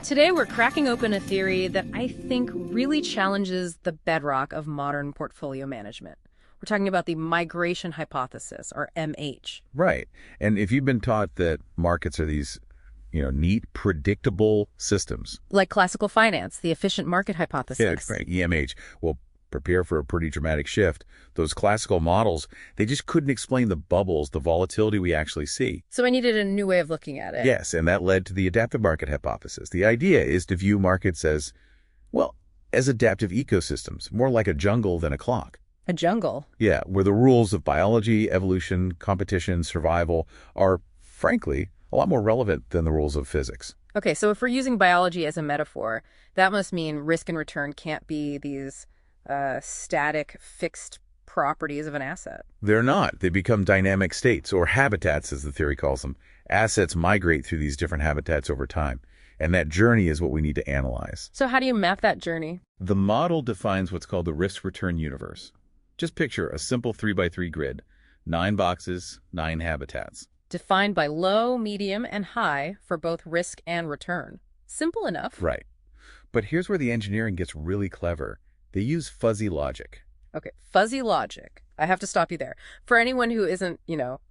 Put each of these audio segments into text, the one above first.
Today, we're cracking open a theory that I think really challenges the bedrock of modern portfolio management. We're talking about the migration hypothesis, or MH. Right. And if you've been taught that markets are these, neat, predictable systems. Like classical finance, the efficient market hypothesis. Yeah, right. EMH will prepare for a pretty dramatic shift. Those classical models, they just couldn't explain the bubbles, the volatility we actually see. So I needed a new way of looking at it. Yes, and that led to the adaptive market hypothesis. The idea is to view markets as adaptive ecosystems, more like a jungle than a clock. A jungle? Yeah, where the rules of biology, evolution, competition, survival are, frankly, a lot more relevant than the rules of physics. Okay, so if we're using biology as a metaphor, that must mean risk and return can't be these static, fixed properties of an asset. They're not. They become dynamic states, or habitats, as the theory calls them. Assets migrate through these different habitats over time, and that journey is what we need to analyze. So how do you map that journey? The model defines what's called the risk-return universe. Just picture a simple 3x3 grid, 9 boxes, 9 habitats. Defined by low, medium, and high for both risk and return. Simple enough. Right. But here's where the engineering gets really clever. They use fuzzy logic. Okay, fuzzy logic. I have to stop you there. For anyone who isn't,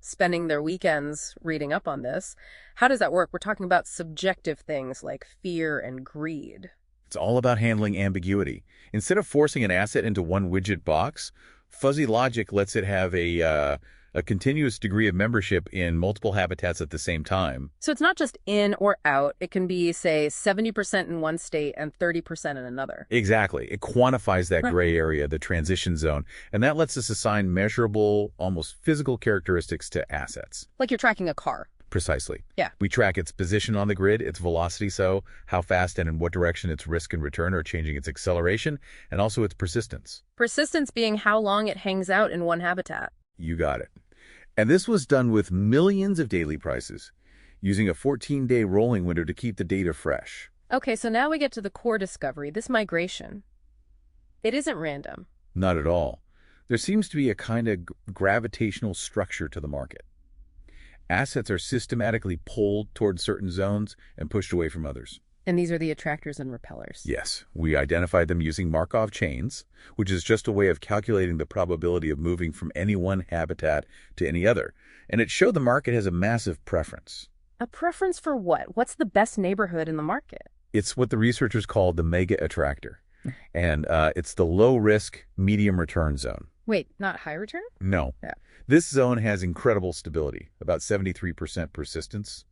spending their weekends reading up on this, how does that work? We're talking about subjective things like fear and greed. It's all about handling ambiguity. Instead of forcing an asset into one widget box, fuzzy logic lets it have a continuous degree of membership in multiple habitats at the same time. So it's not just in or out. It can be, say, 70% in one state and 30% in another. Exactly. It quantifies that gray area, the transition zone, and that lets us assign measurable, almost physical characteristics to assets. Like you're tracking a car. Precisely. Yeah. We track its position on the grid, its velocity, so how fast and in what direction its risk and return are changing its acceleration, and also its persistence. Persistence being how long it hangs out in one habitat. You got it. And this was done with millions of daily prices, using a 14-day rolling window to keep the data fresh. Okay, so now we get to the core discovery, this migration. It isn't random. Not at all. There seems to be a kind of gravitational structure to the market. Assets are systematically pulled towards certain zones and pushed away from others. And these are the attractors and repellers. Yes, we identified them using Markov chains, which is just a way of calculating the probability of moving from any one habitat to any other. And it showed the market has a massive preference. A preference for what? What's the best neighborhood in the market? It's what the researchers call the mega attractor. And it's the low-risk, medium-return zone. Wait, not high return? No. Yeah. This zone has incredible stability, about 73% persistence.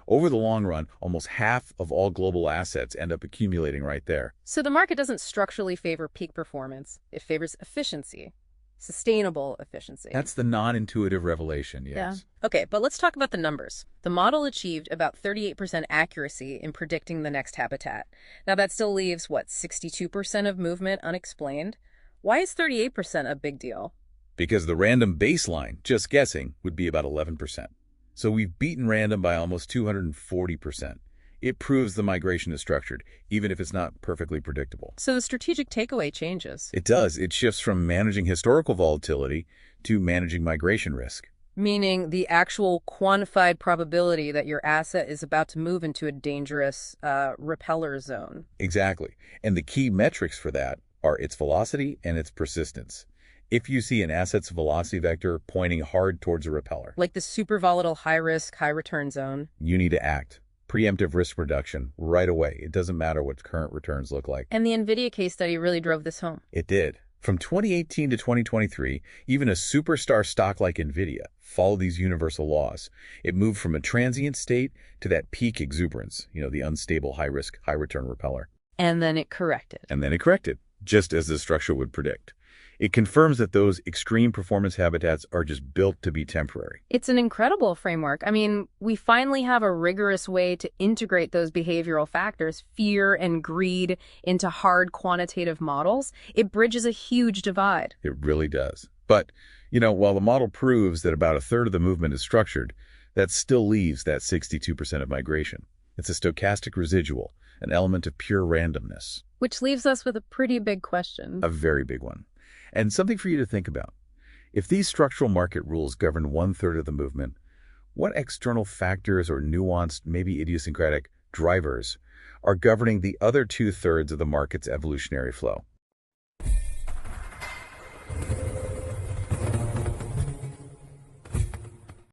Over the long run, almost half of all global assets end up accumulating right there. So the market doesn't structurally favor peak performance. It favors efficiency, sustainable efficiency. That's the non-intuitive revelation, yes. Yeah. Okay, but let's talk about the numbers. The model achieved about 38% accuracy in predicting the next habitat. Now that still leaves, 62% of movement unexplained? Why is 38% a big deal? Because the random baseline, just guessing, would be about 11%. So we've beaten random by almost 240%. It proves the migration is structured, even if it's not perfectly predictable. So the strategic takeaway changes. It does. It shifts from managing historical volatility to managing migration risk. Meaning the actual quantified probability that your asset is about to move into a dangerous repeller zone. Exactly. And the key metrics for that are its velocity and its persistence. If you see an asset's velocity vector pointing hard towards a repeller, like the super volatile high-risk, high-return zone, you need to act. Preemptive risk reduction right away. It doesn't matter what current returns look like. And the NVIDIA case study really drove this home. It did. From 2018 to 2023, even a superstar stock like NVIDIA followed these universal laws. It moved from a transient state to that peak exuberance, the unstable high-risk, high-return repeller. And then it corrected. Just as the structure would predict. It confirms that those extreme performance habitats are just built to be temporary. It's an incredible framework. I mean, we finally have a rigorous way to integrate those behavioral factors, fear and greed, into hard quantitative models. It bridges a huge divide. It really does. But, while the model proves that about a third of the movement is structured, that still leaves that 62% of migration. It's a stochastic residual, an element of pure randomness. Which leaves us with a pretty big question. A very big one. And something for you to think about. If these structural market rules govern 1/3 of the movement, what external factors or nuanced, maybe idiosyncratic drivers are governing the other two-thirds of the market's evolutionary flow.